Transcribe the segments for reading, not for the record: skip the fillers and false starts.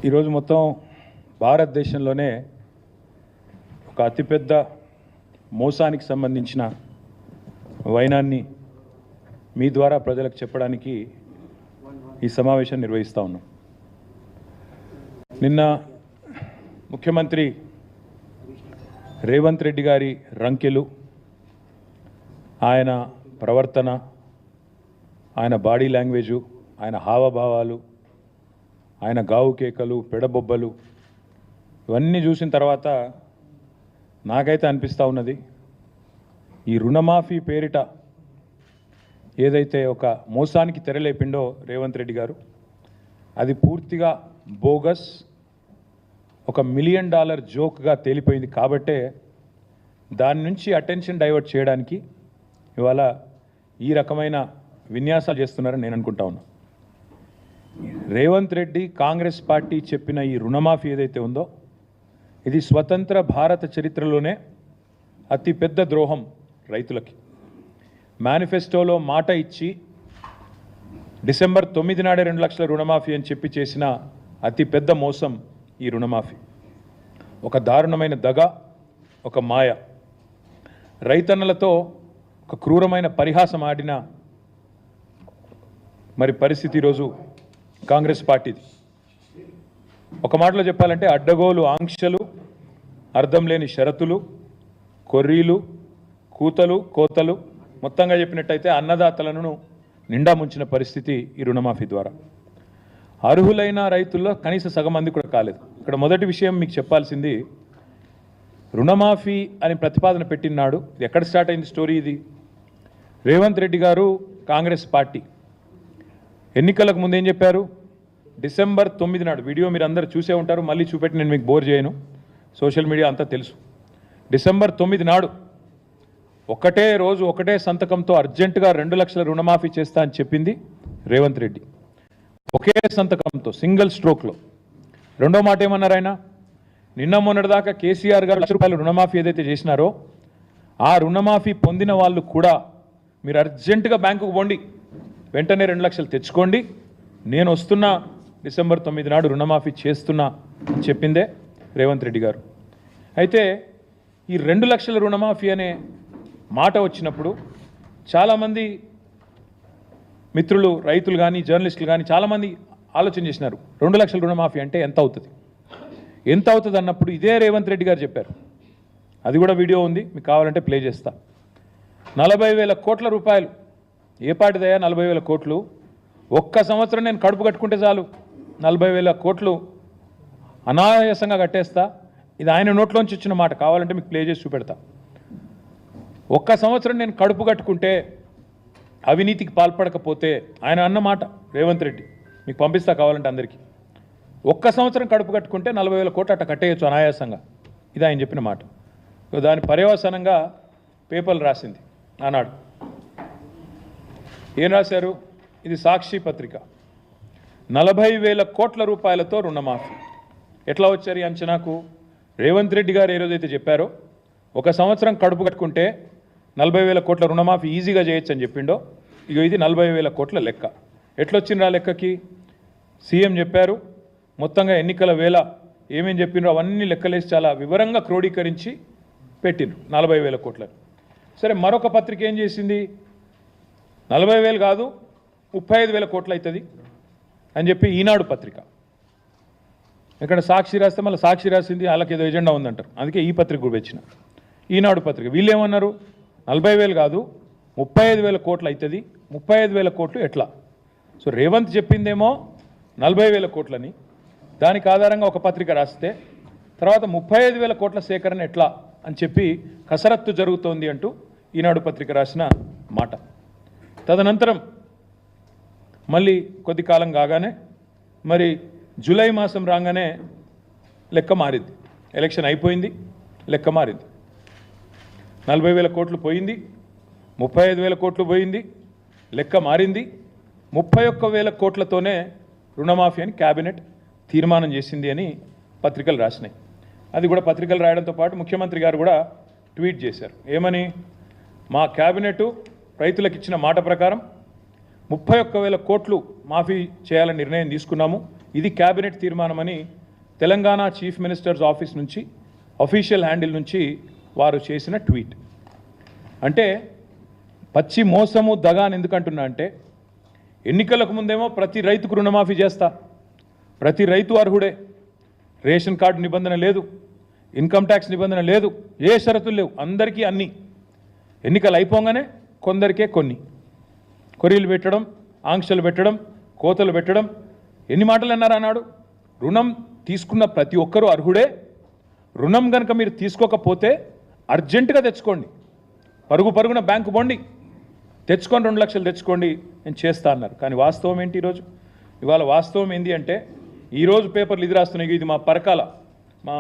ఈరోజు మొత్తం భారతదేశంలోనే ఒక అతిపెద్ద మోసానికి సంబంధించిన వైనాన్ని మీ ద్వారా ప్రజలకు చెప్పడానికి ఈ సమావేశం నిర్వహిస్తూ ఉన్నాం. నిన్న ముఖ్యమంత్రి రేవంత్ రెడ్డి గారి రంకెలు, ఆయన ప్రవర్తన, ఆయన బాడీ లాంగ్వేజు, ఆయన హావభావాలు, ఆయన గావు కేకలు, పెడబొబ్బలు ఇవన్నీ చూసిన తర్వాత నాకైతే అనిపిస్తూ ఉన్నది, ఈ రుణమాఫీ పేరిట ఏదైతే ఒక మోసానికి తెరలేపిండో రేవంత్ రెడ్డి గారు, అది పూర్తిగా బోగస్, ఒక $1 మిలియన్ జోక్గా తేలిపోయింది. కాబట్టే దాని నుంచి అటెన్షన్ డైవర్ట్ చేయడానికి ఇవాళ ఈ రకమైన విన్యాసాలు చేస్తున్నారని నేను అనుకుంటా ఉన్నా. రేవంత్ రెడ్డి కాంగ్రెస్ పార్టీ చెప్పిన ఈ రుణమాఫీ ఏదైతే ఉందో ఇది స్వతంత్ర భారత చరిత్రలోనే అతిపెద్ద ద్రోహం రైతులకి. మేనిఫెస్టోలో మాట ఇచ్చి డిసెంబర్ 9 నాడే 2 లక్షల రుణమాఫీ అని చెప్పి చేసిన అతిపెద్ద మోసం ఈ రుణమాఫీ. ఒక దారుణమైన దగ, ఒక మాయ, రైతన్నలతో ఒక క్రూరమైన పరిహాసం ఆడిన మరి పరిస్థితి ఈరోజు కాంగ్రెస్ పార్టీది. ఒక మాటలో చెప్పాలంటే అడ్డగోలు ఆంక్షలు, అర్థం లేని షరతులు, కొర్రీలు, కూతలు, కోతలు, మొత్తంగా చెప్పినట్టయితే అన్నదాతలను నిండా ముంచిన పరిస్థితి ఈ రుణమాఫీ ద్వారా. అర్హులైన రైతుల్లో కనీస సగం మంది కూడా కాలేదు. ఇక్కడ మొదటి విషయం మీకు చెప్పాల్సింది, రుణమాఫీ అని ప్రతిపాదన పెట్టినాడు ఇది ఎక్కడ స్టార్ట్ అయింది స్టోరీ? ఇది రేవంత్ రెడ్డి గారు కాంగ్రెస్ పార్టీ ఎన్నికలకు ముందు ఏం చెప్పారు? డిసెంబర్ 9 నాడు, వీడియో మీరు అందరూ చూసే ఉంటారు, మళ్ళీ చూపెట్టి నేను మీకు బోర్ చేయను, సోషల్ మీడియా అంతా తెలుసు. డిసెంబర్ 9 నాడు ఒకటే రోజు ఒకటే సంతకంతో అర్జెంటుగా 2 లక్షల రుణమాఫీ చేస్తా అని చెప్పింది రేవంత్ రెడ్డి. ఒకే సంతకంతో, సింగిల్ స్ట్రోక్లో. రెండో మాట ఏమన్నారు ఆయన? నిన్న మొన్నటిదాకా కేసీఆర్ గారు ₹1,00,000 రుణమాఫీ ఏదైతే చేసినారో ఆ రుణమాఫీ పొందిన వాళ్ళు కూడా మీరు అర్జెంటుగా బ్యాంకుకు పోండి, వెంటనే 2 లక్షలు తెచ్చుకోండి, నేను వస్తున్నా, డిసెంబర్ 9 నాడు రుణమాఫీ చేస్తున్నా అని చెప్పిందే రేవంత్ రెడ్డి గారు. అయితే ఈ 2 లక్షల రుణమాఫీ అనే మాట వచ్చినప్పుడు చాలామంది మిత్రులు, రైతులు కానీ, జర్నలిస్టులు కానీ చాలామంది ఆలోచన చేసినారు, 2 లక్షల రుణమాఫీ అంటే ఎంత అవుతుంది, ఎంత అవుతుంది అన్నప్పుడు ఇదే రేవంత్ రెడ్డి గారు చెప్పారు. అది కూడా వీడియో ఉంది, మీకు కావాలంటే ప్లే చేస్తా. 40,000 కోట్ల రూపాయలు. ఏ పాటిదయ్యా 40,000 కోట్లు? ఒక్క సంవత్సరం నేను కడుపు కట్టుకుంటే చాలు 40,000 కోట్లు అనాయాసంగా కట్టేస్తా. ఇది ఆయన నోట్లోంచి వచ్చిన మాట, కావాలంటే మీకు ప్లే చేసి చూపెడతా. ఒక్క సంవత్సరం నేను కడుపు కట్టుకుంటే, అవినీతికి పాల్పడకపోతే, ఆయన అన్న మాట రేవంత్ రెడ్డి, మీకు పంపిస్తా కావాలంటే అందరికీ. ఒక్క సంవత్సరం కడుపు కట్టుకుంటే 40,000 కోట్లు అట్ట కట్టేయచ్చు అనాయాసంగా, ఇది ఆయన చెప్పిన మాట. దాని పర్యవసానంగా పేపర్లు రాసింది ఆనాడు. ఏం రాశారు? ఇది సాక్షి పత్రిక. 40,000 కోట్ల రూపాయలతో రుణమాఫీ. ఎట్లా వచ్చారు ఈ అంచనాకు? రేవంత్ రెడ్డి గారు ఏ రోజైతే చెప్పారో ఒక సంవత్సరం కడుపు కట్టుకుంటే 40,000 కోట్ల రుణమాఫీ ఈజీగా చేయొచ్చు అని చెప్పిండో, ఇక ఇది 40,000 కోట్ల లెక్క. ఎట్లొచ్చిండ్రు ఆ లెక్కకి? సీఎం చెప్పారు, మొత్తంగా ఎన్నికల వేళ ఏమేం చెప్పిండ్రో అవన్నీ లెక్కలేసి చాలా వివరంగా క్రోడీకరించి పెట్టిండ్రు 40,000 కోట్లని. సరే, మరొక పత్రిక ఏం చేసింది? 40,000 కాదు 35,000 కోట్లు అవుతుంది అని చెప్పి ఈనాడు పత్రిక. ఇక్కడ సాక్షి రాస్తే మళ్ళీ సాక్షి రాసింది వాళ్ళకి ఏదో ఎజెండా ఉందంటారు, అందుకే ఈ పత్రిక కూడా వచ్చిన. ఈనాడు పత్రిక వీళ్ళు ఏమన్నారు? 40,000 కాదు 35,000 కోట్లు అవుతుంది. 35,000 కోట్లు ఎట్లా? సో రేవంత్ చెప్పిందేమో 40,000 కోట్లని, దానికి ఆధారంగా ఒక పత్రిక రాస్తే తర్వాత 35,000 కోట్ల సేకరణ ఎట్లా అని చెప్పి కసరత్తు జరుగుతోంది అంటూ ఈనాడు పత్రిక రాసిన మాట. తదనంతరం మళ్ళీ కొద్ది కాలం కాగానే మరి జూలై మాసం రాగానే లెక్క మారింది. ఎలక్షన్ అయిపోయింది, లెక్క మారింది. 40,000 కోట్లు పోయింది, 35,000 కోట్లు పోయింది, లెక్క మారింది. 31,000 కోట్లతోనే రుణమాఫీ అని క్యాబినెట్ తీర్మానం చేసింది అని పత్రికలు రాసినాయి. అది కూడా పత్రికలు రాయడంతో పాటు ముఖ్యమంత్రి గారు కూడా ట్వీట్ చేశారు. ఏమని? మా క్యాబినెట్ రైతులకు ఇచ్చిన మాట ప్రకారం 31,000 కోట్లు మాఫీ చేయాలని నిర్ణయం తీసుకున్నాము. ఇది క్యాబినెట్ తీర్మానమని తెలంగాణ చీఫ్ మినిస్టర్స్ ఆఫీస్ నుంచి అఫీషియల్ హ్యాండిల్ నుంచి వారు చేసిన ట్వీట్. అంటే పచ్చి మోసము దగా అని ఎందుకంటున్నా అంటే ఎన్నికలకు ముందేమో ప్రతి రైతుకు రుణమాఫీ చేస్తా, ప్రతి రైతు అర్హుడే, రేషన్ కార్డు నిబంధన లేదు, ఇన్కమ్ ట్యాక్స్ నిబంధన లేదు, ఏ షరతులు లేవు, అందరికీ అన్నీ. ఎన్నికలు అయిపోగానే కొందరికే కొన్ని కొరీలు పెట్టడం, ఆంక్షలు పెట్టడం, కోతలు పెట్టడం. ఎన్ని మాటలు అన్నారు అన్నాడు? రుణం తీసుకున్న ప్రతి ఒక్కరూ అర్హుడే, రుణం కనుక మీరు తీసుకోకపోతే అర్జెంటుగా తెచ్చుకోండి, పరుగున బ్యాంకు పోండి, తెచ్చుకొని 2 లక్షలు తెచ్చుకోండి, నేను చేస్తా అన్నారు. కానీ వాస్తవం ఏంటి ఈరోజు? ఇవాళ వాస్తవం ఏంటి అంటే ఈరోజు పేపర్లు ఇది రాస్తున్నాయి. ఇది మా పరకాల, మా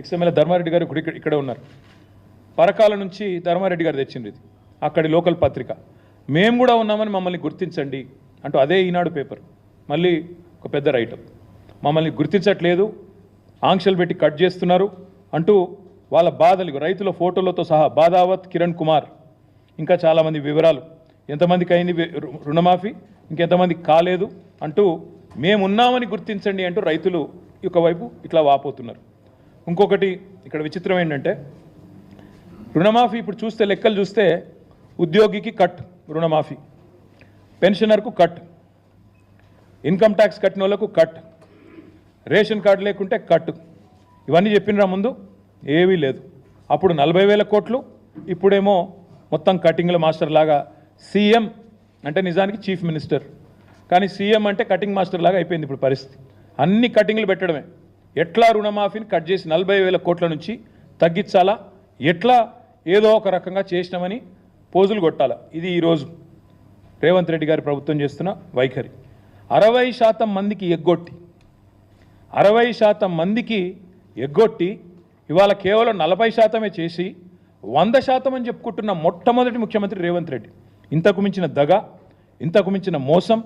ఎక్స్ఎమ్మెల్యే ధర్మారెడ్డి గారు ఇక్కడే ఉన్నారు. పరకాల నుంచి ధర్మారెడ్డి గారు తెచ్చింది ఇది, అక్కడి లోకల్ పత్రిక. మేము కూడా ఉన్నామని మమ్మల్ని గుర్తించండి అంటూ అదే ఈనాడు పేపర్ మళ్ళీ ఒక పెద్ద రైటర్, మమ్మల్ని గుర్తించట్లేదు, ఆంక్షలు పెట్టి కట్ చేస్తున్నారు అంటూ వాళ్ళ బాధలు రైతుల ఫోటోలతో సహా బాధావత్ కిరణ్ కుమార్ ఇంకా చాలామంది వివరాలు, ఎంతమందికి అయింది రుణమాఫీ, ఇంకెంతమందికి కాలేదు అంటూ మేమున్నామని గుర్తించండి అంటూ రైతులు ఒకవైపు ఇట్లా వాపోతున్నారు. ఇంకొకటి ఇక్కడ విచిత్రం ఏంటంటే రుణమాఫీ ఇప్పుడు చూస్తే లెక్కలు చూస్తే ఉద్యోగికి కట్ రుణమాఫీ, పెన్షనర్కు కట్, ఇన్కమ్ ట్యాక్స్ కట్టిన వాళ్ళకు కట్, రేషన్ కార్డు లేకుంటే కట్. ఇవన్నీ చెప్పినరా ముందు? ఏవీ లేదు. అప్పుడు 40,000 కోట్లు, ఇప్పుడేమో మొత్తం కటింగ్ల మాస్టర్ లాగా. సీఎం అంటే నిజానికి చీఫ్ మినిస్టర్, కానీ సీఎం అంటే కటింగ్ మాస్టర్ లాగా అయిపోయింది ఇప్పుడు పరిస్థితి. అన్ని కటింగ్లు పెట్టడమే. ఎట్లా రుణమాఫీని కట్ చేసి 40,000 కోట్ల నుంచి తగ్గించాలా, ఎట్లా ఏదో ఒక రకంగా చేసినామని పోజులు కొట్టాలా. ఇది ఈరోజు రేవంత్ రెడ్డి గారి ప్రభుత్వం చేస్తున్న వైఖరి. 60% మందికి ఎగ్గొట్టి 60% మందికి ఎగ్గొట్టి ఇవాళ కేవలం 40% చేసి 100% అని చెప్పుకుంటున్న మొట్టమొదటి ముఖ్యమంత్రి రేవంత్ రెడ్డి. ఇంతకు మించిన దగ, ఇంతకు మించిన మోసం,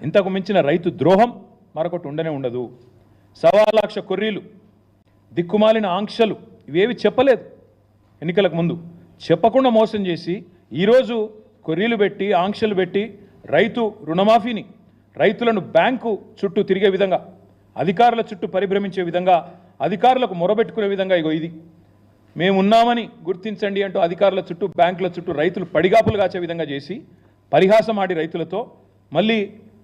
ఇంతకు మించిన రైతు ద్రోహం మరొకటి ఉండనే ఉండదు. 1,00,000 కొర్రీలు, దిక్కుమాలిన ఆంక్షలు, ఇవేవి చెప్పలేదు ఎన్నికలకు ముందు. చెప్పకుండా మోసం చేసి ఈరోజు కొర్రీలు పెట్టి ఆంక్షలు పెట్టి రైతు రుణమాఫీని, రైతులను బ్యాంకు చుట్టూ తిరిగే విధంగా, అధికారుల చుట్టూ పరిభ్రమించే విధంగా, అధికారులకు మొరబెట్టుకునే విధంగా ఇగో ఇది మేమున్నామని గుర్తించండి అంటూ అధికారుల చుట్టూ, బ్యాంకుల చుట్టూ రైతులు పడిగాపులు కాచే విధంగా చేసి పరిహాసం ఆడి రైతులతో మళ్ళీ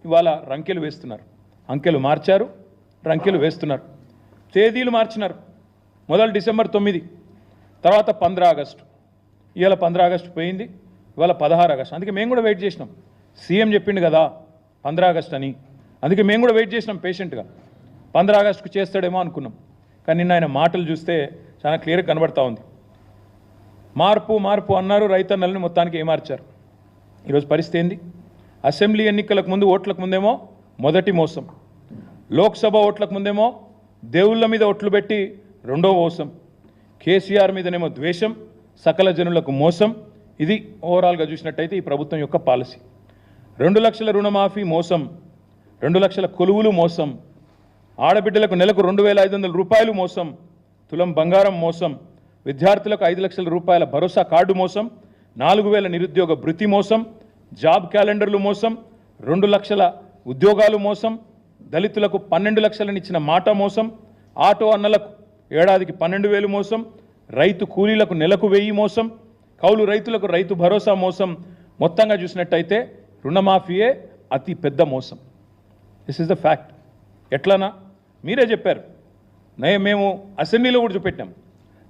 ఇవాళ రంకెలు వేస్తున్నారు. అంకెలు మార్చారు, రంకెలు వేస్తున్నారు, తేదీలు మార్చినారు. మొదలు డిసెంబర్ 9, తర్వాత 15 ఆగస్టు, ఇవాళ 15 ఆగస్టు పోయింది, ఇవాళ 16 ఆగస్టు. అందుకే మేము కూడా వెయిట్ చేసినాం. సీఎం చెప్పిండు కదా 15 ఆగస్టు అని, అందుకే మేము కూడా వెయిట్ చేసినాం పేషెంట్గా. 15 ఆగస్టుకు చేస్తాడేమో అనుకున్నాం. కానీ నిన్న ఆయన మాటలు చూస్తే చాలా క్లియర్గా కనబడతా ఉంది. మార్పు మార్పు అన్నారు, రైతన్నలని మొత్తానికి ఏమార్చారు. ఈరోజు పరిస్థితి ఏంది? అసెంబ్లీ ఎన్నికలకు ముందు ఓట్లకు ముందేమో మొదటి మోసం, లోక్సభ ఓట్లకు ముందేమో దేవుళ్ళ మీద ఓట్లు పెట్టి రెండో మోసం, కేసీఆర్ మీదనేమో ద్వేషం, సకల జనులకు మోసం. ఇది ఓవరాల్గా చూసినట్టయితే ఈ ప్రభుత్వం యొక్క పాలసీ. 2 లక్షల రుణమాఫీ మోసం, 2 లక్షల కొలువులు మోసం, ఆడబిడ్డలకు నెలకు 2,500 రూపాయలు మోసం, తులం బంగారం మోసం, విద్యార్థులకు 5 లక్షల రూపాయల భరోసా కార్డు మోసం, 4,000 నిరుద్యోగ భృతి మోసం, జాబ్ క్యాలెండర్లు మోసం, 2 లక్షల ఉద్యోగాలు మోసం, దళితులకు 12 లక్షలను ఇచ్చిన మాట మోసం, ఆటో అన్నలకు ఏడాదికి 12,000 మోసం, రైతు కూలీలకు నెలకు 1000 మోసం, కౌలు రైతులకు రైతు భరోసా మోసం. మొత్తంగా చూసినట్టయితే రుణమాఫీయే అతి పెద్ద మోసం. This is the fact. ఎట్లనా మీరే చెప్పారు, మేము అసెంబ్లీలో కూడా చూపెట్టాం.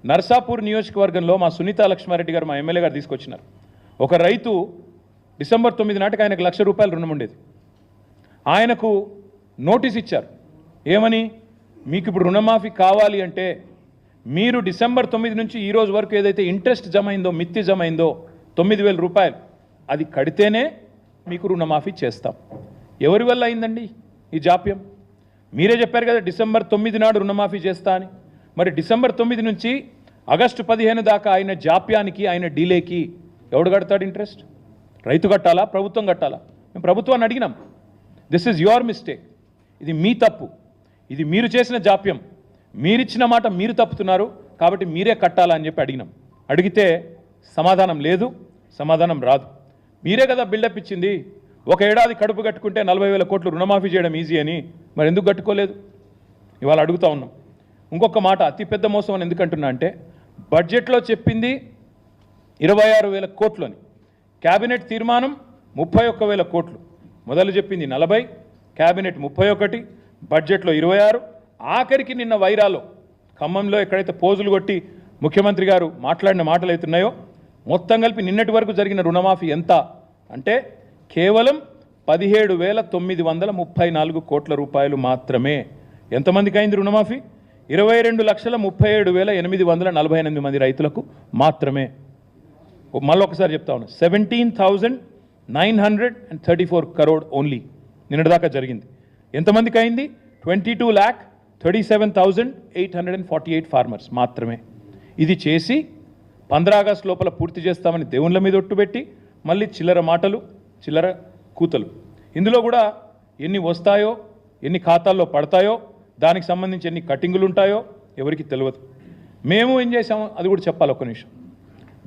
నర్సాపూర్ నియోజకవర్గంలో మా సునీతా లక్ష్మారెడ్డి గారు, మా ఎమ్మెల్యే గారు తీసుకొచ్చినారు. ఒక రైతు డిసెంబర్ 9 నాటికి ఆయనకు 1,00,000 రూపాయలు రుణం ఉండేది. ఆయనకు నోటీస్ ఇచ్చారు. ఏమని? మీకు ఇప్పుడు రుణమాఫీ కావాలి అంటే మీరు డిసెంబర్ 9 నుంచి ఈ రోజు వరకు ఏదైతే ఇంట్రెస్ట్ జమ అయిందో, మిత్తి జమ అయిందో 9,000 రూపాయలు, అది కడితేనే మీకు రుణమాఫీ చేస్తాం. ఎవరి వల్ల అయిందండి ఈ జాప్యం? మీరే చెప్పారు కదా డిసెంబర్ 9 నాడు రుణమాఫీ చేస్తా అని. మరి డిసెంబర్ 9 నుంచి ఆగస్టు 15 దాకా ఆయన జాప్యానికి, ఆయన డీలేకి ఎవడు కడతాడు ఇంట్రెస్ట్? రైతు కట్టాలా, ప్రభుత్వం కట్టాలా? మేము ప్రభుత్వాన్ని అడిగినాం. దిస్ ఈజ్ యువర్ మిస్టేక్, ఇది మీ తప్పు, ఇది మీరు చేసిన జాప్యం, మీరిచ్చిన మాట మీరు తప్పుతున్నారు, కాబట్టి మీరే కట్టాలా అని చెప్పి అడిగినాం. అడిగితే సమాధానం లేదు, సమాధానం రాదు. మీరే కదా బిల్డప్ ఇచ్చింది, ఒక ఏడాది కడుపు కట్టుకుంటే 40,000 కోట్లు రుణమాఫీ చేయడం ఈజీ అని మరి ఎందుకు కట్టుకోలేదు? ఇవాళ అడుగుతా ఉన్నాం. ఇంకొక మాట, అతిపెద్ద మోసం అని ఎందుకంటున్నా అంటే, బడ్జెట్లో చెప్పింది 26,000 కోట్లు అని, క్యాబినెట్ తీర్మానం 31,000 కోట్లు, మొదలు చెప్పింది 40, క్యాబినెట్ 31, బడ్జెట్లో 26, ఆఖరికి నిన్న వైరాలో ఖమ్మంలో ఎక్కడైతే పోజులు కొట్టి ముఖ్యమంత్రి గారు మాట్లాడిన మాటలు అవుతున్నాయో మొత్తం కలిపి నిన్నటి వరకు జరిగిన రుణమాఫీ ఎంత అంటే కేవలం 17,934 కోట్ల రూపాయలు మాత్రమే. ఎంతమందికి అయింది రుణమాఫీ? 22,37,848 మంది రైతులకు మాత్రమే. మళ్ళొకసారి చెప్తా ఉన్నా, 17,934 crore ఓన్లీ నిన్నటిదాకా జరిగింది. ఎంతమందికి అయింది? 22,37,848 ఫార్మర్స్ మాత్రమే. ఇది చేసి 15 ఆగస్టు లోపల పూర్తి చేస్తామని దేవుళ్ళ మీద ఒట్టుబెట్టి మళ్ళీ చిల్లర మాటలు, చిల్లర కూతలు. ఇందులో కూడా ఎన్ని వస్తాయో, ఎన్ని ఖాతాల్లో పడతాయో, దానికి సంబంధించి ఎన్ని కటింగులు ఉంటాయో ఎవరికి తెలియదు. మేము ఏం చేసామో అది కూడా చెప్పాలి ఒక్క నిమిషం.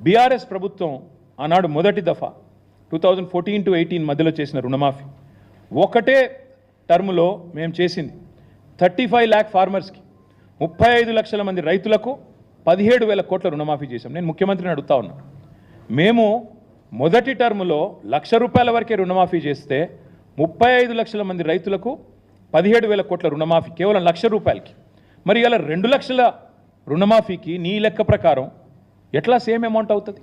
బీఆర్ఎస్ ప్రభుత్వం ఆనాడు మొదటి దఫా 2014 to 18 మధ్యలో చేసిన రుణమాఫీ ఒకటే టర్ములో మేము చేసింది 35 lakh ఫార్మర్స్కి, 35 లక్షల మంది రైతులకు 17,000 కోట్ల రుణమాఫీ చేశాం. నేను ముఖ్యమంత్రిని అడుగుతా ఉన్నా, మేము మొదటి టర్ములో ₹1,00,000 వరకే రుణమాఫీ చేస్తే 35 లక్షల మంది రైతులకు 17,000 కోట్ల రుణమాఫీ కేవలం ₹1,00,000కి. మరి ఇలా 2 లక్షల రుణమాఫీకి నీ లెక్క ప్రకారం ఎట్లా సేమ్ అమౌంట్ అవుతుంది?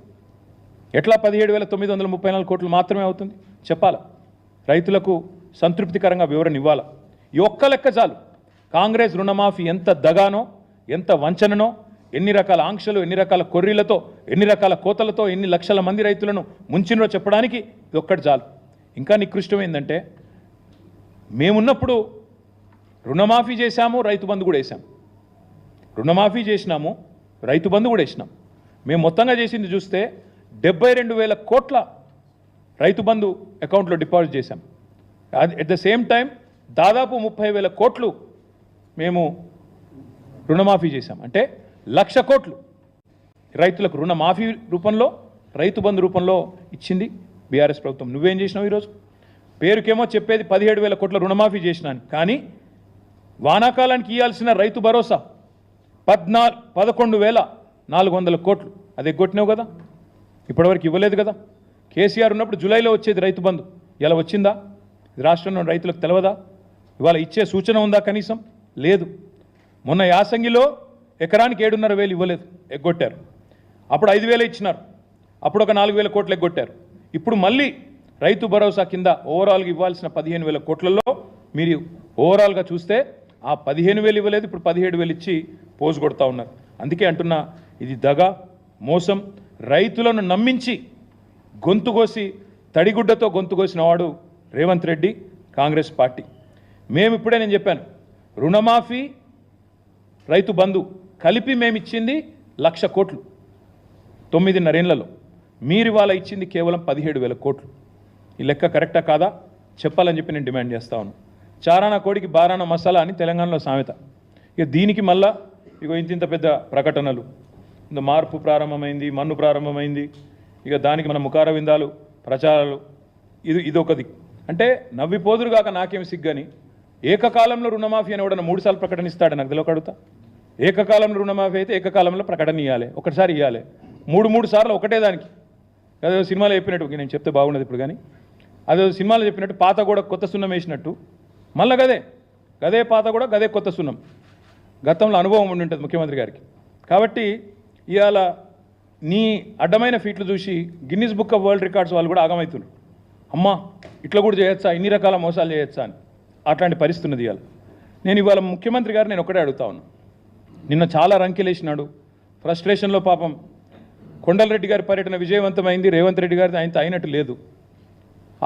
ఎట్లా 17,934 కోట్లు మాత్రమే అవుతుంది? చెప్పాలా? రైతులకు సంతృప్తికరంగా వివరణ ఇవ్వాలా? ఈ ఒక్క లెక్క చాలు. కాంగ్రెస్ రుణమాఫీ ఎంత దగానో, ఎంత వంచననో, ఎన్ని రకాల ఆంక్షలు, ఎన్ని రకాల కొర్రీలతో, ఎన్ని రకాల కోతలతో, ఎన్ని లక్షల మంది రైతులను ముంచినో చెప్పడానికి ఇది ఒక్కటి చాలు. ఇంకా నికృష్టమైందంటే, మేమున్నప్పుడు రుణమాఫీ చేశాము, రైతు బంధు కూడా వేసాం. రుణమాఫీ చేసినాము, రైతు బంధు కూడా వేసినాం. మేము మొత్తంగా చేసింది చూస్తే 72,000 కోట్ల రైతు బంధు అకౌంట్లో డిపాజిట్ చేశాం. అట్ ద సేమ్ టైం దాదాపు 30,000 కోట్లు మేము రుణమాఫీ చేశాం. అంటే 1,00,000 కోట్లు రైతులకు రుణమాఫీ రూపంలో, రైతు బంధు రూపంలో ఇచ్చింది బీఆర్ఎస్ ప్రభుత్వం. నువ్వేం చేసినావు ఈరోజు? పేరుకేమో చెప్పేది 17,000 కోట్ల రుణమాఫీ చేసినాను, కానీ వానాకాలానికి ఇవ్వాల్సిన రైతు భరోసా 11,400 కోట్లు అది ఎగ్గొట్టినావు కదా, ఇప్పటివరకు ఇవ్వలేదు కదా. కేసీఆర్ ఉన్నప్పుడు జూలైలో వచ్చేది రైతు బంధు, ఇలా వచ్చిందా? రాష్ట్రంలో రైతులకు తెలవదా? ఇవాళ ఇచ్చే సూచన ఉందా? కనీసం లేదు. మొన్న యాసంగిలో ఎకరానికి 7,500 ఇవ్వలేదు, ఎగ్గొట్టారు. అప్పుడు 5,000 ఇచ్చినారు, అప్పుడు ఒక 4,000 కోట్లు ఎగ్గొట్టారు. ఇప్పుడు మళ్ళీ రైతు భరోసా కింద ఓవరాల్గా ఇవ్వాల్సిన 15,000 కోట్లలో మీరు ఓవరాల్గా చూస్తే ఆ 15,000 ఇవ్వలేదు, ఇప్పుడు 17,000 ఇచ్చి పోజు కొడతా ఉన్నారు. అందుకే అంటున్నా, ఇది దగ, మోసం. రైతులను నమ్మించి గొంతుకోసి, తడిగుడ్డతో గొంతుకోసిన వాడు రేవంత్ రెడ్డి, కాంగ్రెస్ పార్టీ. మేము ఇప్పుడే నేను చెప్పాను, రుణమాఫీ, రైతు బంధు కలిపి మేము ఇచ్చింది 1,00,000 కోట్లు 9.5 ఏళ్లలో. మీరు ఇవాళ ఇచ్చింది కేవలం 17,000 కోట్లు. ఈ లెక్క కరెక్టా కాదా చెప్పాలని చెప్పి నేను డిమాండ్ చేస్తా ఉన్నాను. చారానా కోడికి బారానా మసాలా అని తెలంగాణలో సామెత. ఇక దీనికి మళ్ళా ఇగో ఇంత పెద్ద ప్రకటనలు, ఇంత మార్పు ప్రారంభమైంది, మన్ను ప్రారంభమైంది, ఇక దానికి మన ముఖార విందాలు, ప్రచారాలు, ఇదొకది. అంటే నవ్విపోదురు కాక నాకేం సిగ్గని, ఏకకాలంలో రుణమాఫీ అని కూడా 3 సార్లు ప్రకటన ఇస్తాడు నాకు తెలియక అడుగుతా. ఏకకాలంలో రుణమాఫీ అయితే ఏకకాలంలో ప్రకటన ఇవ్వాలి, ఒకటిసారి ఇవ్వాలి. 3 సార్లు ఒకటే దానికి. అదే సినిమాలో చెప్పినట్టు, నేను చెప్తే బాగున్నది ఇప్పుడు, కానీ అదే సినిమాలో చెప్పినట్టు పాత కూడా కొత్త సున్నం వేసినట్టు మళ్ళీ గదే పాత కూడా గదే కొత్త సున్నం. గతంలో అనుభవం ఉండి ఉంటుంది ముఖ్యమంత్రి గారికి. కాబట్టి ఇవాళ నీ అడ్డమైన ఫీట్లు చూసి Guinness book of world records వాళ్ళు కూడా ఆగమవుతున్నారు. అమ్మా ఇట్లా కూడా చేయొచ్చా, ఇన్ని రకాల మోసాలు చేయొచ్చా అని. అట్లాంటి పరిస్థితి ఉన్నది ఇవాళ. నేను ఇవాళ ముఖ్యమంత్రి గారు నేను ఒకటే అడుగుతా ఉన్నా, నిన్న చాలా రంకెలేసినాడు, ఫ్రస్ట్రేషన్లో పాపం కొండలరెడ్డి గారి పర్యటన విజయవంతమైంది, రేవంత్ రెడ్డి గారిది ఆయనతో అయినట్టు లేదు.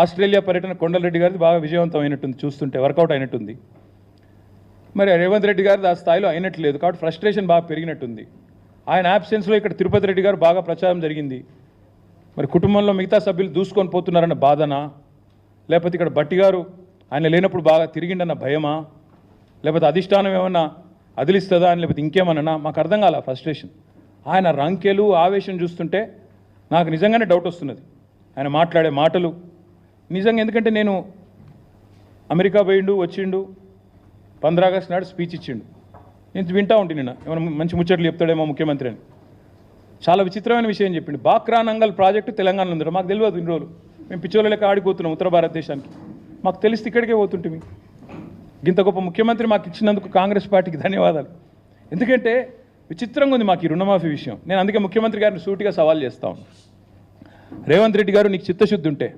ఆస్ట్రేలియా పర్యటన కొండలరెడ్డి గారిది బాగా విజయవంతం అయినట్టుంది, చూస్తుంటే వర్కౌట్ అయినట్టుంది. మరి రేవంత్ రెడ్డి గారిది ఆ స్థాయిలో అయినట్టు లేదు, కాబట్టి ఫ్రస్ట్రేషన్ బాగా పెరిగినట్టుంది. ఆయన యాబ్సెన్స్లో ఇక్కడ తిరుపతి రెడ్డి గారు బాగా ప్రచారం జరిగింది. మరి కుటుంబంలో మిగతా సభ్యులు దూసుకొని పోతున్నారన్న బాధనా, లేకపోతే ఇక్కడ బట్టి గారు ఆయన లేనప్పుడు బాగా తిరిగిండన్న భయమా, లేకపోతే అధిష్టానం ఏమన్నా అదిలిస్తుందా అని, లేకపోతే ఇంకేమన్నా మాకు అర్థం కాల ఫ్రస్ట్రేషన్. ఆయన రంకెలు, ఆవేశం చూస్తుంటే నాకు నిజంగానే డౌట్ వస్తున్నది. ఆయన మాట్లాడే మాటలు, నిజంగా ఎందుకంటే నేను అమెరికా పోయిండు వచ్చిండు 15 ఆగస్టు నాడు స్పీచ్ ఇచ్చిండు. నేను వింటా ఉంటే నిన్న ఏమైనా మంచి ముచ్చట్లు చెప్తాడేమో ముఖ్యమంత్రి అని. చాలా విచిత్రమైన విషయం చెప్పిండు. బాక్రా నంగల్ ప్రాజెక్టు తెలంగాణలో ఉంది. మాకు తెలియదు ఇన్ని రోజులు. మేము పిచ్చోళ్ళ లెక్క ఆడిపోతున్నాం ఉత్తర భారతదేశానికి. మాకు తెలిస్తే ఇక్కడికే పోతుంటే ఇంత గొప్ప ముఖ్యమంత్రి మాకు ఇచ్చినందుకు కాంగ్రెస్ పార్టీకి ధన్యవాదాలు. ఎందుకంటే విచిత్రంగా ఉంది మాకు ఈ రుణమాఫీ విషయం. నేను అందుకే ముఖ్యమంత్రి గారిని సూటిగా సవాల్ చేస్తా ఉన్నాను. రేవంత్ రెడ్డి గారు నీకు చిత్తశుద్ధి ఉంటే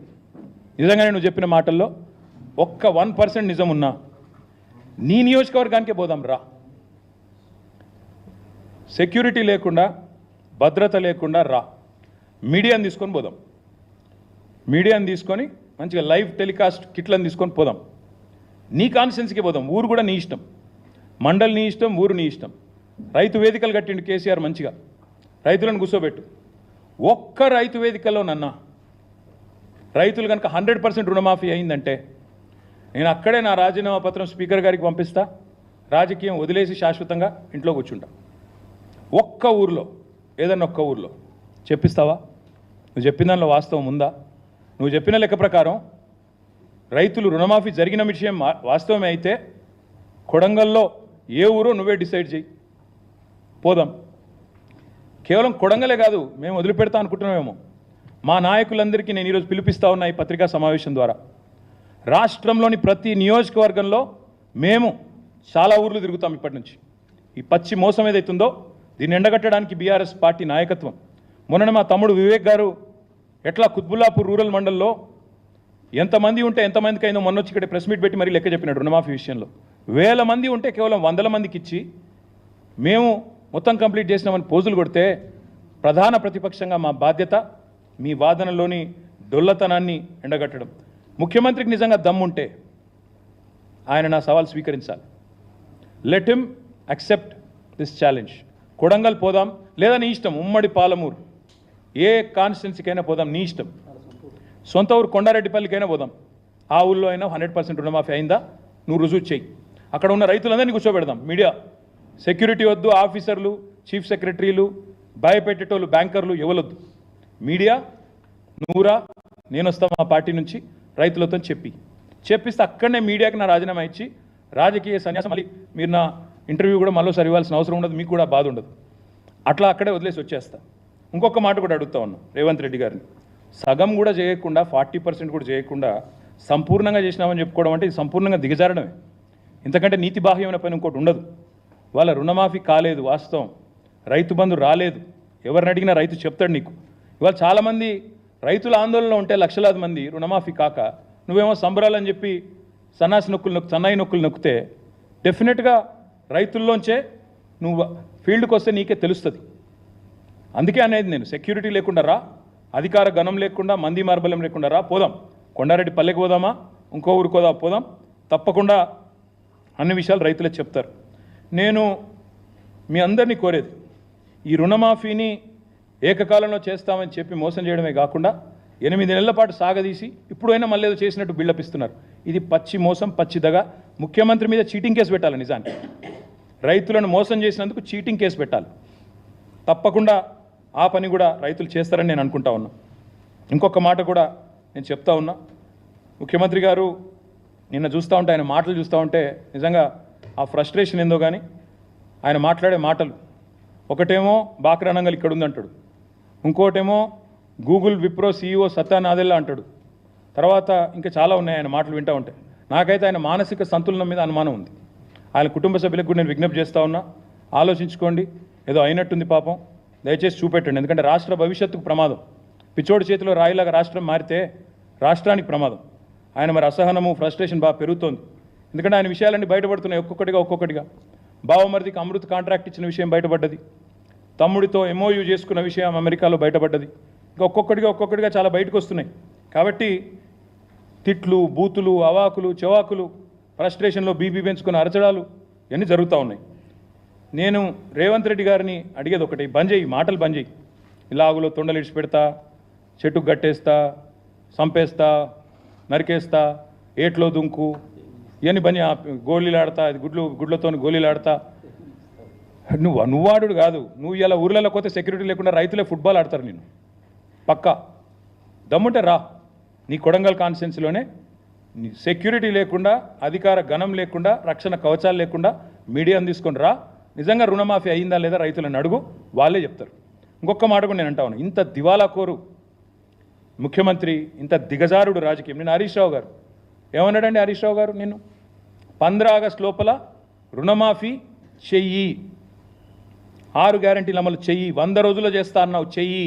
నిజంగానే నువ్వు చెప్పిన మాటల్లో ఒక్క 1% నిజం ఉన్నా నీ నియోజకవర్గానికే పోదాం రా. సెక్యూరిటీ లేకుండా భద్రత లేకుండా రా. మీడియాని తీసుకొని పోదాం. మీడియాని తీసుకొని మంచిగా లైవ్ టెలికాస్ట్ కిట్లను తీసుకొని పోదాం. నీ కాన్స్టిట్యున్సీకి పోదాం. ఊరు కూడా నీ ఇష్టం, మండలి నీ ఇష్టం, ఊరు నీ ఇష్టం. రైతు వేదికలు కట్టిండు కేసీఆర్ మంచిగా. రైతులను కూర్చోబెట్టు. ఒక్క రైతు వేదికలోనన్నా రైతులు కనుక 100% రుణమాఫీ అయిందంటే నేను అక్కడే నా రాజీనామా పత్రం స్పీకర్ గారికి పంపిస్తా. రాజకీయం వదిలేసి శాశ్వతంగా ఇంట్లో కూర్చుంటా. ఒక్క ఊరిలో ఏదన్నా ఒక్క ఊరిలో చెప్పిస్తావా? నువ్వు చెప్పిన దానిలో వాస్తవం ఉందా? నువ్వు చెప్పిన లెక్క ప్రకారం రైతులు రుణమాఫీ జరిగిన విషయం వాస్తవమే అయితే కొడంగల్లో ఏ ఊరో నువ్వే డిసైడ్ చేయి, పోదాం. కేవలం కొడంగలే కాదు, మేము వదిలిపెడతా అనుకుంటున్నామేమో. మా నాయకులందరికీ నేను ఈరోజు పిలిపిస్తా ఉన్నా ఈ పత్రికా సమావేశం ద్వారా. రాష్ట్రంలోని ప్రతి నియోజకవర్గంలో మేము చాలా ఊర్లు తిరుగుతాం ఇప్పటి నుంచి. ఈ పచ్చి మోసం ఏదైతుందో దీన్ని ఎండగట్టడానికి బీఆర్ఎస్ పార్టీ నాయకత్వం. మొన్న మా తమ్ముడు వివేక్ గారు ఎట్లా కుత్బుల్లాపూర్ రూరల్ మండల్లో ఎంతమంది ఉంటే ఎంతమందికి అయిందో మొన్న వచ్చి ఇక్కడ ప్రెస్ మీట్ పెట్టి మరీ లెక్క చెప్పినాడు. రుణమాఫీ విషయంలో 1000 మంది ఉంటే కేవలం 100 మందికి ఇచ్చి మేము మొత్తం కంప్లీట్ చేసినామని పోజులు కొడితే ప్రధాన ప్రతిపక్షంగా మా బాధ్యత మీ వాదనలోని డొల్లతనాన్ని ఎండగట్టడం. ముఖ్యమంత్రికి నిజంగా దమ్ముంటే ఆయన నా సవాల్ స్వీకరించాలి. Let him accept this challenge. Kodangal పోదాం, లేదా నీ ఇష్టం ఉమ్మడి పాలమూరు ఏ కాన్స్టిట్యున్సీకైనా పోదాం, నీ ఇష్టం. సొంత ఊరు కొండారెడ్డిపల్లికైనా పోదాం. ఆ ఊళ్ళో అయినా 100% రుణమాఫీ అయిందా నువ్వు రుజువు చేయి. అక్కడ ఉన్న రైతులందరినీ కూర్చోబెడదాం. మీడియా సెక్యూరిటీ వద్దు, ఆఫీసర్లు, చీఫ్ సెక్రటరీలు, భయపెట్టేటోళ్ళు, బ్యాంకర్లు ఎవరొద్దు. మీడియా నువ్వురా, నేను వస్తా మా పార్టీ నుంచి రైతులతో చెప్పిస్తే అక్కడనే మీడియాకి నా రాజీనామా ఇచ్చి రాజకీయ సన్యాసం. మళ్ళీ మీరు నా ఇంటర్వ్యూ కూడా మళ్ళీసారి ఇవ్వాల్సిన అవసరం ఉండదు, మీకు కూడా బాధ ఉండదు. అట్లా అక్కడే వదిలేసి వచ్చేస్తా. ఇంకొక మాట కూడా అడుగుతా ఉన్నాను రేవంత్ రెడ్డి గారిని. సగం కూడా చేయకుండా 40% కూడా చేయకుండా సంపూర్ణంగా చేసినామని చెప్పుకోవడం అంటే ఇది సంపూర్ణంగా దిగజారడమే. ఇంతకంటే నీతి బాహ్యమైన పని ఇంకోటి ఉండదు. వాళ్ళ రుణమాఫీ కాలేదు వాస్తవం, రైతు బంధు రాలేదు. ఎవరిని అడిగినా రైతు చెప్తాడు నీకు. ఇవాళ చాలామంది రైతుల ఆందోళనలో ఉంటే లక్షలాది మంది రుణమాఫీ కాక నువ్వేమో సంబరాలని చెప్పి సన్నాయి నొక్కులు నొక్కితే డెఫినెట్గా రైతుల్లోంచే నువ్వు ఫీల్డ్కి వస్తే నీకే తెలుస్తుంది. అందుకే అనేది నేను సెక్యూరిటీ లేకుండా రా, అధికార గణం లేకుండా, మంది మార్బల్యం లేకుండా రా, పోదాం. కొండారెడ్డి పల్లెకి పోదామా, ఇంకో ఊరికి పోదాం. తప్పకుండా అన్ని విషయాలు రైతులే చెప్తారు. నేను మీ అందరినీ కోరేది ఈ రుణమాఫీని ఏకకాలంలో చేస్తామని చెప్పి మోసం చేయడమే కాకుండా 8 నెలల పాటు సాగదీసి ఇప్పుడైనా మళ్ళీ ఏదో చేసినట్టు బిల్డప్ ఇస్తున్నారు. ఇది పచ్చి మోసం, పచ్చిదగా. ముఖ్యమంత్రి మీద చీటింగ్ కేసు పెట్టాలి. నిజానికి రైతులను మోసం చేసినందుకు చీటింగ్ కేసు పెట్టాలి. తప్పకుండా ఆ పని కూడా రైతులు చేస్తారని నేను అనుకుంటా ఉన్నా. ఇంకొక మాట కూడా నేను చెప్తా ఉన్నా. ముఖ్యమంత్రి గారు నిన్న చూస్తూ ఉంటే, ఆయన మాటలు చూస్తూ ఉంటే నిజంగా ఆ ఫ్రస్ట్రేషన్ ఏందో కానీ ఆయన మాట్లాడే మాటలు, ఒకటేమో బాక్రా నంగల్ ఇక్కడ ఉందంటాడు, ఇంకోటేమో గూగుల్ విప్రో CEO సత్యా నాదెల్లా అంటాడు. తర్వాత ఇంకా చాలా ఉన్నాయి ఆయన మాటలు వింటూ ఉంటే. నాకైతే ఆయన మానసిక సంతులనం మీద అనుమానం ఉంది. ఆయన కుటుంబ సభ్యులకు కూడా నేను విజ్ఞప్తి చేస్తూ ఉన్నా, ఆలోచించుకోండి. ఏదో అయినట్టుంది పాపం, దయచేసి చూపెట్టండి. ఎందుకంటే రాష్ట్ర భవిష్యత్తుకు ప్రమాదం. పిచ్చోడి చేతిలో రాయిలాగా రాష్ట్రం మారితే రాష్ట్రానికి ప్రమాదం. ఆయన మరి అసహనము, ఫ్రస్ట్రేషన్ బాగా పెరుగుతోంది. ఎందుకంటే ఆయన విషయాలన్నీ బయటపడుతున్నాయి ఒక్కొక్కటిగా. బావమరిదికి అమృత్ కాంట్రాక్ట్ ఇచ్చిన విషయం బయటపడ్డది. తమ్ముడితో MOU చేసుకున్న విషయం అమెరికాలో బయటపడ్డది. ఇంకా ఒక్కొక్కటిగా చాలా బయటకు వస్తున్నాయి. కాబట్టి తిట్లు, బూతులు, అవాకులు, చెవాకులు, ఫ్రస్ట్రేషన్లో బీపీ పెంచుకున్న అరచడాలు ఇవన్నీ జరుగుతూ ఉన్నాయి. నేను రేవంత్ రెడ్డి గారిని అడిగేది ఒకటి, బంద్ చేయి, మాటలు బంద్ చేయి. ఇలాగులో తొండలు ఇడిచిపెడతా, చెట్టుకు గట్టేస్తా, సంపేస్తా, నరికేస్తా, ఏట్లో దుంకు, ఇవన్నీ బంద్, గోళీలు ఆడతా, గుడ్లతో గోళీలు ఆడతా. నువ్వు ఆడు కాదు. నువ్వు ఇలా ఊర్లలో పోతే సెక్యూరిటీ లేకుండా రైతులే ఫుట్బాల్ ఆడతారు. నేను పక్కా దమ్ముంటే రా, నీ కొడంగల్ కాన్స్టిట్యున్సీలోనే సెక్యూరిటీ లేకుండా, అధికార గణం లేకుండా, రక్షణ కవచాలు లేకుండా మీడియాను తీసుకొని రా, నిజంగా రుణమాఫీ అయిందా లేదా రైతులను అడుగు, వాళ్ళే చెప్తారు. ఇంకొక మాట కూడా నేను అంటాను, ఇంత దివాలాకోరు ముఖ్యమంత్రి, ఇంత దిగజారుడు రాజకీయం. నేను హరీష్ రావు గారు ఏమన్నాడండి? హరీష్ రావు గారు నిన్ను 15 ఆగస్టు లోపల రుణమాఫీ చెయ్యి, 6 గ్యారెంటీలు అమలు చెయ్యి, 100 రోజుల్లో చేస్తా అన్నావు, చెయ్యి,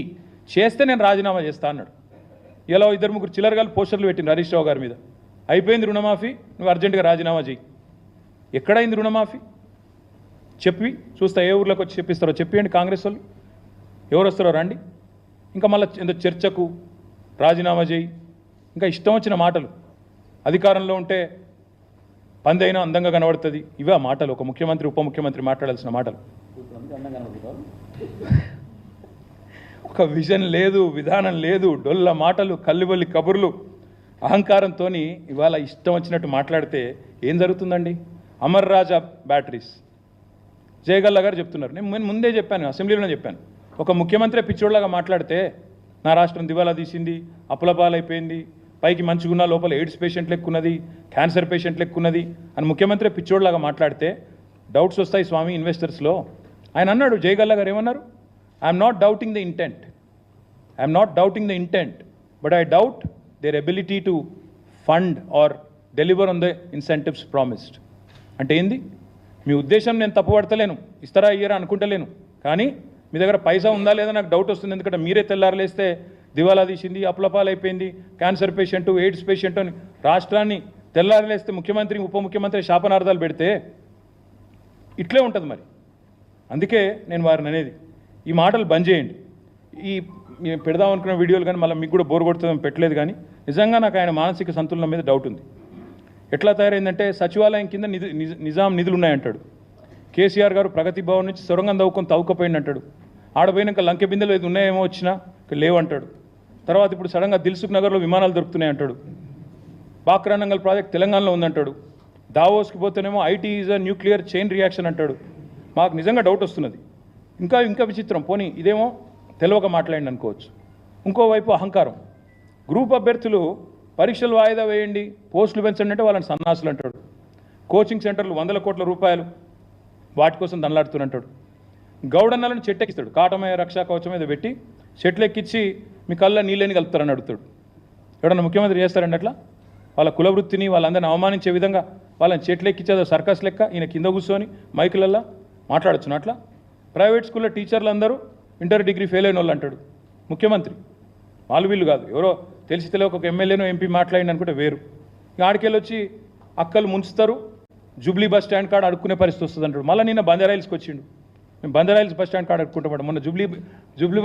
చేస్తే నేను రాజీనామా చేస్తా అన్నాడు. ఇలా 2-3 చిల్లరగాలు పోస్టర్లు పెట్టింది హరీష్ రావు గారి మీద. అయిపోయింది రుణమాఫీ, నువ్వు అర్జెంటుగా రాజీనామా చేయి. ఎక్కడైంది రుణమాఫీ? చెప్పి చూస్తా, ఏ ఊర్లోకి వచ్చి చెప్పిస్తారో చెప్పండి. కాంగ్రెస్ వాళ్ళు ఎవరు వస్తారో రండి. ఇంకా మళ్ళీ ఏదో చర్చకు రాజీనామా చేయి, ఇంకా ఇష్టం వచ్చిన మాటలు. అధికారంలో ఉంటే పంది అయినా అందంగా కనబడుతుంది, ఇవే మాటలు ఒక ముఖ్యమంత్రి ఉప ముఖ్యమంత్రి మాట్లాడాల్సిన మాటలు. ఒక విజన్ లేదు, విధానం లేదు, డొల్ల మాటలు, కల్లిబొల్లి కబుర్లు, అహంకారంతో ఇవాళ ఇష్టం వచ్చినట్టు మాట్లాడితే ఏం జరుగుతుందండి? అమర్ రాజా బ్యాటరీస్ జయగల్లా గారు చెప్తున్నారు. నేను ముందే చెప్పాను, అసెంబ్లీలోనే చెప్పాను, ఒక ముఖ్యమంత్రి పిచ్చోడ్లాగా మాట్లాడితే నా రాష్ట్రం దివాలా తీసింది, అప్పులపాలైపోయింది, పైకి మంచిగున్న లోపల ఎయిడ్స్ పేషెంట్ లెక్కున్నది, క్యాన్సర్ పేషెంట్ లెక్కున్నది అని ముఖ్యమంత్రి పిచ్చోడ్లాగా మాట్లాడితే డౌట్స్ వస్తాయి స్వామి ఇన్వెస్టర్స్లో. ఆయన అన్నాడు, జయగల్లా గారు ఏమన్నారు? I'm not doubting the intent, but I doubt there ability to fund or deliver on the incentives promised. అంటే ఏంది? మీ ఉద్దేశం నేను తప్పుపడతలేను, ఇస్తారా ఇయ్యరా అనుకుంటలేను, కానీ మీ దగ్గర పైసా ఉందా లేదా నాకు డౌట్ వస్తుంది. ఎందుకంటే మీరే తెల్లారలేస్తే దివాలా తీసింది, అప్పులపాలైపోయింది, క్యాన్సర్ పేషెంట్, ఎయిడ్స్ పేషెంట్ అని రాష్ట్రాన్ని తెల్లారలేస్తే ముఖ్యమంత్రి ఉప ముఖ్యమంత్రి శాపనార్థాలు పెడితే ఇట్లే ఉంటుంది మరి. అందుకే నేను వారిని అనేది, ఈ మాటలు బంద్ చేయండి. ఈ పెడదాం అనుకున్న వీడియోలు కానీ మళ్ళీ మీకు కూడా బోర్ కొడుతుందని పెట్టలేదు. కానీ నిజంగా నాకు ఆయన మానసిక సంతులనం మీద డౌట్ ఉంది. ఎట్లా తయారైందంటే సచివాలయం కింద నిజాం నిధులు ఉన్నాయంటాడు. కేసీఆర్ గారు ప్రగతి భవన్ నుంచి సొరంగం తవ్వుకపోయింది అంటాడు. ఆడపోయినాక లంకె బిందెలు ఏది ఉన్నాయేమో వచ్చినా లేవంటాడు. తర్వాత ఇప్పుడు సడన్గా దిల్సుఖ్ నగర్లో విమానాలు దొరుకుతున్నాయి అంటాడు. బాక్రానంగల్ ప్రాజెక్ట్ తెలంగాణలో ఉందంటాడు. దావోస్కి పోతేనేమో IT is a nuclear chain reaction అంటాడు. మాకు నిజంగా డౌట్ వస్తున్నది. ఇంకా విచిత్రం, పోనీ ఇదేమో తెలియక మాట్లాడండి అనుకోవచ్చు. ఇంకోవైపు అహంకారం. గ్రూప్ అభ్యర్థులు పరీక్షలు వాయిదా వేయండి, పోస్టులు పెంచండి అంటే వాళ్ళని సన్నాసులు అంటాడు. కోచింగ్ సెంటర్లు 100 కోట్ల రూపాయలు వాటి కోసం దండలాడుతున్నట్టాడు. గౌడన్నలను చెట్టెక్కిస్తాడు, కాటమయ రక్షా కవచం మీద పెట్టి చెట్లు ఎక్కించి మీ కళ్ళ నీళ్ళని కలుపుతారని అడుగుతాడు. ఎవడన్నా ముఖ్యమంత్రి చేస్తారండి అట్లా? వాళ్ళ కులవృత్తిని వాళ్ళందరిని అవమానించే విధంగా వాళ్ళని చెట్లు ఎక్కించేదో సర్కస్ లెక్క ఈయన కింద కూర్చొని మైకులల్లా మాట్లాడచ్చును అట్లా. ప్రైవేట్ స్కూల్లో టీచర్లు అందరూ ఇంటర్ డిగ్రీ ఫెయిల్ అయిన వాళ్ళు అంటాడు ముఖ్యమంత్రి. వాళ్ళు వీళ్ళు కాదు, ఎవరో తెలిసి తెలియక ఒక ఎమ్మెల్యేనో ఎంపీ మాట్లాడింది అనుకుంటే వేరు. ఆడికెళ్ళి వచ్చి అక్కలు ముంచుతారు, జూబ్లీ బస్ స్టాండ్ కాడ అడుక్కునే పరిస్థితి వస్తుంది అంటాడు. మళ్ళీ నిన్న బంజారాయిల్స్కి వచ్చిండు, మేము బంజారాయిల్స్ బస్ స్టాండ్ కాడ అడుక్కుంటాం. మొన్న జూబ్లీ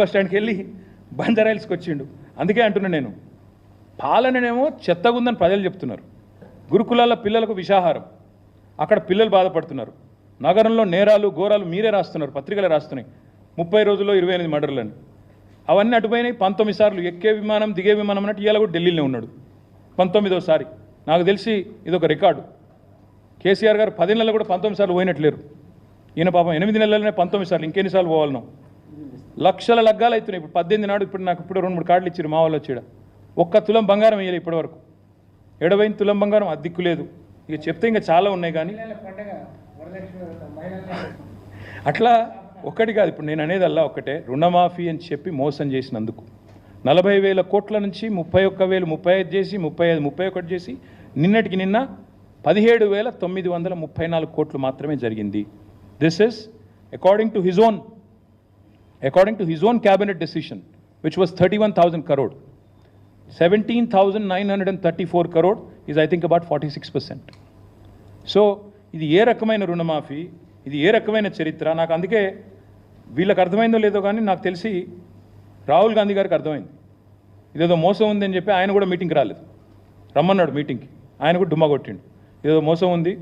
బస్ స్టాండ్కి వెళ్ళి బంజారాయిల్స్కి వచ్చిండు. అందుకే అంటున్నా నేను, పాలననేమో చెత్తగుందని ప్రజలు చెప్తున్నారు. గురుకులాల పిల్లలకు విషాహారం, అక్కడ పిల్లలు బాధపడుతున్నారు. నగరంలో నేరాలు ఘోరాలు మీరే రాస్తున్నారు, పత్రికలు రాస్తున్నాయి. 30 రోజుల్లో 28 మర్డర్లని. అవన్నీ అటుపోయినాయి. 19 సార్లు ఎక్కే విమానం దిగే విమానం అన్నట్టు ఇవాళ కూడా ఢిల్లీలో ఉన్నాడు 19వ సారి. నాకు తెలిసి ఇదొక రికార్డు. కేసీఆర్ గారు 10 నెలలు కూడా 19 సార్లు పోయినట్లేరు. ఈయన పాపం 8 నెలలనే 19 సార్లు, ఇంకెన్నిసార్లు పోవాలనో. లక్షల లగ్గాలు అవుతున్నాయి. ఇప్పుడు 18 నాడు ఇప్పుడు నాకు ఇప్పుడు 2-3 కార్డులు ఇచ్చారు మా వాళ్ళు వచ్చాడు. 1 తులం బంగారం వేయలేదు ఇప్పటివరకు. 70 తులం బంగారం అద్దెక్కు లేదు. ఇక చెప్తే ఇంకా చాలా ఉన్నాయి. కానీ అట్లా ఒకటి కాదు. ఇప్పుడు నేను అనేదల్లా ఒకటే, రుణమాఫీ అని చెప్పి మోసం చేసినందుకు 40,000 కోట్ల నుంచి 31,000, 35 చేసి 35, 31 చేసి నిన్నటికి నిన్న 17,934 కోట్లు మాత్రమే జరిగింది. This is according to his own cabinet decision which was 31,000 crore. 17,934 crore is I think about 46%. So ఇది ఏ రకమైన రుణమాఫీ, ఇది ఏ రకమైన చరిత్ర? నాకు అందుకే వీళ్ళకి అర్థమైందో లేదో కానీ నాకు తెలిసి రాహుల్ గాంధీ గారికి అర్థమైంది. ఇదేదో మోసం ఉంది అని చెప్పి ఆయన కూడా మీటింగ్కి రాలేదు, రమ్మన్నాడు మీటింగ్కి. ఆయన కూడా డుమ్మా కొట్టిండు, ఇదేదో మోసం ఉంది,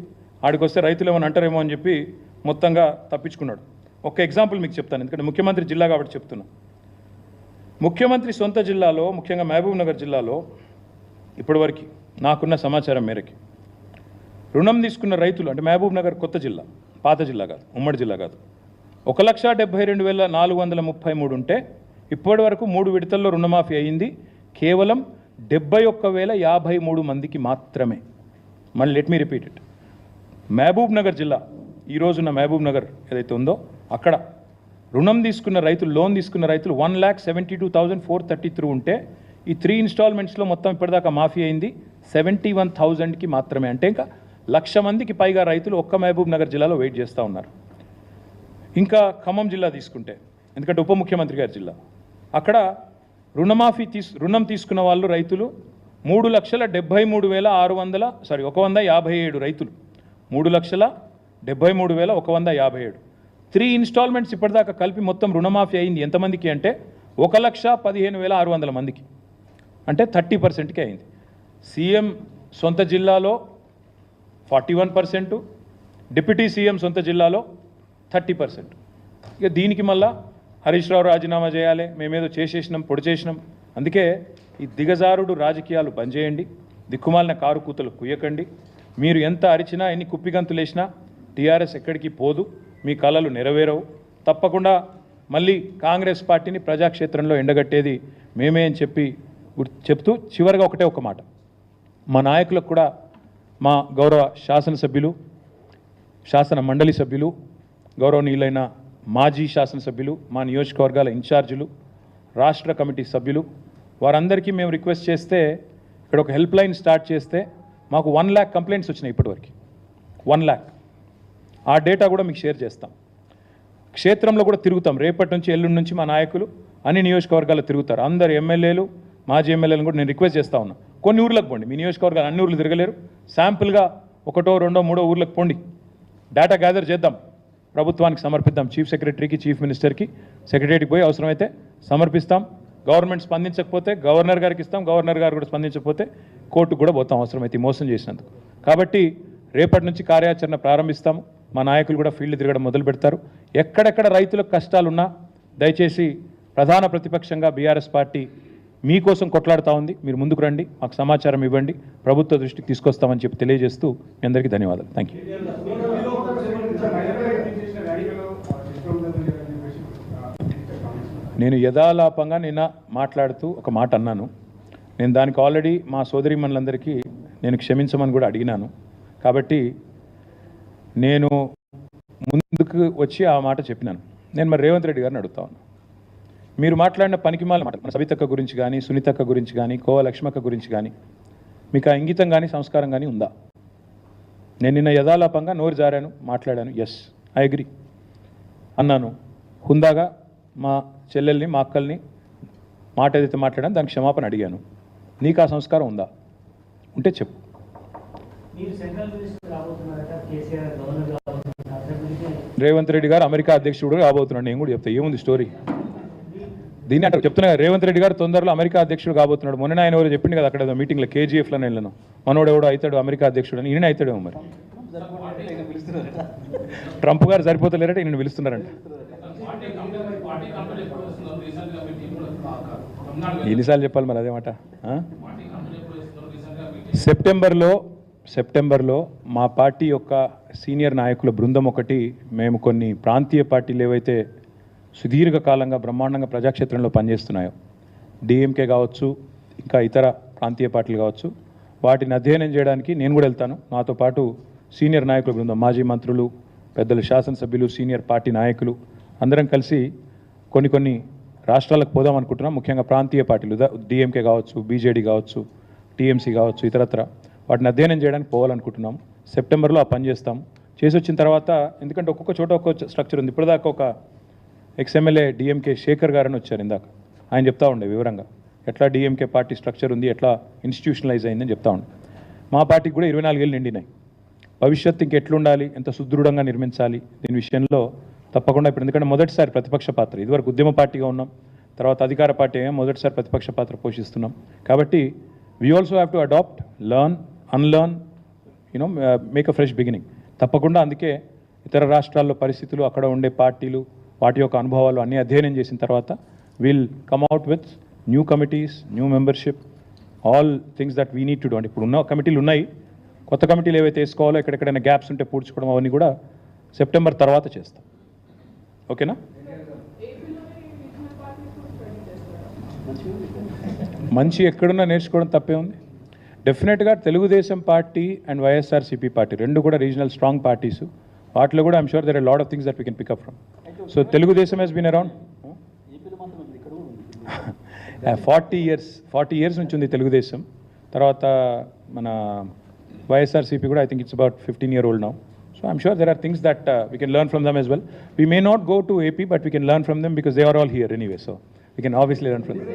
ఆడికి వస్తే రైతులు ఏమైనా అంటారేమో అని చెప్పి మొత్తంగా తప్పించుకున్నాడు. ఒక ఎగ్జాంపుల్ మీకు చెప్తాను, ఎందుకంటే ముఖ్యమంత్రి జిల్లా కాబట్టి చెప్తున్నా. ముఖ్యమంత్రి సొంత జిల్లాలో, ముఖ్యంగా మహబూబ్ నగర్ జిల్లాలో ఇప్పటివరకు నాకున్న సమాచారం మేరకి రుణం తీసుకున్న రైతులు, అంటే మహబూబ్ నగర్ కొత్త జిల్లా, పాత జిల్లా కాదు, ఉమ్మడి జిల్లా కాదు, 1,72,433 ఉంటే ఇప్పటి వరకు 3 విడతల్లో రుణమాఫీ అయ్యింది కేవలం 71,053 మందికి మాత్రమే. మళ్ళీ let me repeat it. Mahabubnagar జిల్లా, ఈ రోజున్న మహబూబ్ నగర్ ఏదైతే ఉందో అక్కడ రుణం తీసుకున్న రైతులు, లోన్ తీసుకున్న రైతులు 1,72,433 ఉంటే ఈ 3 ఇన్స్టాల్మెంట్స్లో మొత్తం ఇప్పటిదాకా మాఫీ అయింది 71,000కి మాత్రమే. అంటే ఇంకా 1,00,000 మందికి పైగా రైతులు ఒక్క మహబూబ్ నగర్ జిల్లాలో వెయిట్ చేస్తూ ఉన్నారు. ఇంకా ఖమ్మం జిల్లా తీసుకుంటే, ఎందుకంటే ఉప ముఖ్యమంత్రి గారి జిల్లా, అక్కడ రుణం తీసుకున్న వాళ్ళు రైతులు 157 రైతులు, 3,73,157. 3 ఇన్స్టాల్మెంట్స్ ఇప్పటిదాకా కలిపి మొత్తం రుణమాఫీ అయింది ఎంతమందికి అంటే 1,15,600 మందికి, అంటే 30%కి అయింది. సీఎం సొంత జిల్లాలో 41%, డిప్యూటీ సీఎం సొంత జిల్లాలో 30%. ఇక దీనికి మళ్ళా హరీష్ రావు రాజీనామా చేయాలి, మేమేదో చేసేసినాం, పొడి చేసినాం. అందుకే ఈ దిగజారుడు రాజకీయాలు బంద్ చేయండి, దిక్కుమాలిన కారు కూతలు కుయ్యకండి. మీరు ఎంత అరిచినా, ఎన్ని కుప్పిగంతులు వేసినా టీఆర్ఎస్ ఎక్కడికి పోదు, మీ కళలు నెరవేరవు. తప్పకుండా మళ్ళీ కాంగ్రెస్ పార్టీని ప్రజాక్షేత్రంలో ఎండగట్టేది మేమే అని చెప్తూ చివరిగా ఒక మాట, మా నాయకులకు కూడా, మా గౌరవ శాసనసభ్యులు, శాసన మండలి సభ్యులు, గౌరవనీయులైన మాజీ శాసనసభ్యులు, మా నియోజకవర్గాల ఇన్ఛార్జీలు, రాష్ట్ర కమిటీ సభ్యులు, వారందరికీ మేము రిక్వెస్ట్ చేస్తే ఇక్కడ ఒక హెల్ప్ లైన్ స్టార్ట్ చేస్తే మాకు 1 lakh కంప్లైంట్స్ వచ్చినాయి ఇప్పటివరకు. 1 lakh. ఆ డేటా కూడా మీకు షేర్ చేస్తాం. క్షేత్రంలో కూడా తిరుగుతాం. రేపటి నుంచి, ఎల్లుండి నుంచి మా నాయకులు అన్ని నియోజకవర్గాల్లో తిరుగుతారు. అందరు ఎమ్మెల్యేలు, మాజీ ఎమ్మెల్యేలను కూడా నేను రిక్వెస్ట్ చేస్తూ ఉన్నా, కొన్ని ఊర్లకు పోండి. మీ నియోజకవర్గాలు అన్ని ఊర్లు తిరగలేరు, శాంపుల్గా 1, 2, 3 ఊర్లకు పోండి. డేటా గ్యాదర్ చేద్దాం, ప్రభుత్వానికి సమర్పిద్దాం. చీఫ్ సెక్రటరీకి, చీఫ్ మినిస్టర్కి, సెక్రటరీకి పోయి అవసరమైతే సమర్పిస్తాం. గవర్నమెంట్ స్పందించకపోతే గవర్నర్ గారికి ఇస్తాం, గవర్నర్ గారు కూడా స్పందించకపోతే కోర్టుకు కూడా పోతాం అవసరమైతే మోసం చేసినందుకు. కాబట్టి రేపటి నుంచి కార్యాచరణ ప్రారంభిస్తాము. మా నాయకులు కూడా ఫీల్డ్ తిరగడం మొదలు పెడతారు. ఎక్కడెక్కడ రైతులకు కష్టాలున్నా దయచేసి ప్రధాన ప్రతిపక్షంగా బీఆర్ఎస్ పార్టీ మీకోసం కొట్లాడుతూ ఉంది. మీరు ముందుకు రండి, మాకు సమాచారం ఇవ్వండి, ప్రభుత్వ దృష్టికి తీసుకొస్తామని చెప్పి తెలియజేస్తూ మీ అందరికీ ధన్యవాదాలు. Thank you. నేను యథాలాపంగా నిన్న మాట్లాడుతూ ఒక మాట అన్నాను. నేను దానికి ఆల్రెడీ మా సోదరీమణులందరికీ నేను క్షమించమని కూడా అడిగినాను. కాబట్టి నేను ముందుకు వచ్చి ఆ మాట చెప్పినాను. నేను మరి రేవంత్ రెడ్డి గారిని అడుగుతా ఉన్నాను, మీరు మాట్లాడిన పనికిమాల మాట, మన సవితక్క గురించి కానీ, సునీతక్క గురించి కానీ, కోవ లక్ష్మక్క గురించి కానీ మీకు ఆ ఇంగితం కానీ, సంస్కారం కానీ ఉందా? నేను నిన్న యథాలాపంగా నోరు జారాను, మాట్లాడాను. ఎస్, ఐ అగ్రీ అన్నాను. హుందాగా మా చెల్లెల్ని, మా అక్కల్ని మాట ఏదైతే మాట్లాడాను దానికి క్షమాపణ అడిగాను. నీకు ఆ సంస్కారం ఉందా? ఉంటే చెప్పు. రేవంత్ రెడ్డి గారు అమెరికా అధ్యక్షుడు కాబోతున్నాడు, నేను కూడా చెప్తా. ఏముంది స్టోరీ? దీన్ని అంటే చెప్తున్నా, రేవంత్ రెడ్డి గారు తొందరలో అమెరికా అధ్యక్షుడు కాబోతున్నాడు. మొన్న ఆయన ఎవరు చెప్పింది కదా అక్కడ మీటింగ్లో, కేజీఎఫ్లో వెళ్ళను, మనోడు ఎవడో అవుతాడు అమెరికా అధ్యక్షుడు అని. ఈయన అవుతాడేమో మరి. ట్రంప్ గారు సరిపోతలేరట, ఈయన పిలుస్తున్నారంట. ఎన్నిసార్లు చెప్పాలి మరి అదే మాట? సెప్టెంబర్లో మా పార్టీ యొక్క సీనియర్ నాయకుల బృందం ఒకటి, మేము కొన్ని ప్రాంతీయ పార్టీలు ఏవైతే సుదీర్ఘకాలంగా బ్రహ్మాండంగా ప్రజాక్షేత్రంలో పనిచేస్తున్నాయో, డిఎంకే కావచ్చు, ఇంకా ఇతర ప్రాంతీయ పార్టీలు కావచ్చు, వాటిని అధ్యయనం చేయడానికి నేను కూడా వెళ్తాను. నాతో పాటు సీనియర్ నాయకుల బృందం, మాజీ మంత్రులు, పెద్దలు, శాసనసభ్యులు, సీనియర్ పార్టీ నాయకులు అందరం కలిసి కొన్ని రాష్ట్రాలకు పోదాం అనుకుంటున్నాం. ముఖ్యంగా ప్రాంతీయ పార్టీలు, డిఎంకే కావచ్చు, బీజేడీ కావచ్చు, టీఎంసీ కావచ్చు, ఇతరత్ర వాటిని అధ్యయనం చేయడానికి పోవాలనుకుంటున్నాం. సెప్టెంబర్లో ఆ పని చేస్తాం. చేసి వచ్చిన తర్వాత, ఎందుకంటే ఒక్కొక్క చోట ఒక్కొక్క స్ట్రక్చర్ ఉంది. ఇప్పటిదాకా ఒక ఎక్స్ఎమ్మెల్యే డిఎంకే శేఖర్ గారని వచ్చారు ఇందాక, ఆయన చెప్తా ఉండే వివరంగా ఎట్లా డిఎంకే పార్టీ స్ట్రక్చర్ ఉంది, ఎట్లా ఇన్స్టిట్యూషనలైజ్ అయిందని చెప్తా ఉండే. మా పార్టీకి కూడా 24 ఏళ్ళు నిండినాయి. భవిష్యత్తు ఇంకెట్లుండాలి, ఎంత సుదృఢంగా నిర్మించాలి, దీని విషయంలో తప్పకుండా ఇప్పుడు, ఎందుకంటే మొదటిసారి ప్రతిపక్ష పాత్ర, ఇదివరకు ఉద్యమ పార్టీగా ఉన్నాం, తర్వాత అధికార పార్టీ మొదటిసారి ప్రతిపక్ష పాత్ర పోషిస్తున్నాం. కాబట్టి we also have to adapt, learn, unlearn, make a fresh beginning. తప్పకుండా అందుకే ఇతర రాష్ట్రాల్లో పరిస్థితులు, అక్కడ ఉండే పార్టీలు, వాటి యొక్క అనుభవాలు అన్నీ అధ్యయనం చేసిన తర్వాత will come out with new committees, new membership, all things that we need to do. అంటే ఇప్పుడు ఉన్న కమిటీలు ఉన్నాయి, కొత్త కమిటీలు ఏవైతే వేసుకోవాలో, ఎక్కడెక్కడైనా గ్యాప్స్ ఉంటే పూడ్చుకోవడం, అవన్నీ కూడా సెప్టెంబర్ తర్వాత చేస్తాం. ఓకేనా? మంచి ఎక్కడున్నా నేర్చుకోవడం తప్పే ఉంది. డెఫినెట్గా Telugu Desam party and YSRCP party రెండు కూడా రీజనల్ స్ట్రాంగ్ పార్టీస్. వాటిలో కూడా I'm sure there are lot of things that we can pick up from. So Telugu Desam Hess been around 40 years నుంచి ఉంది తెలుగుదేశం. తర్వాత మన వైఎస్ఆర్సీపీ కూడా I think it's about 15-year-old now. So I'm sure there are things that we can learn from them as well. We may not go to AP, but we can learn from them because they are all here anyway. So we can obviously learn from them.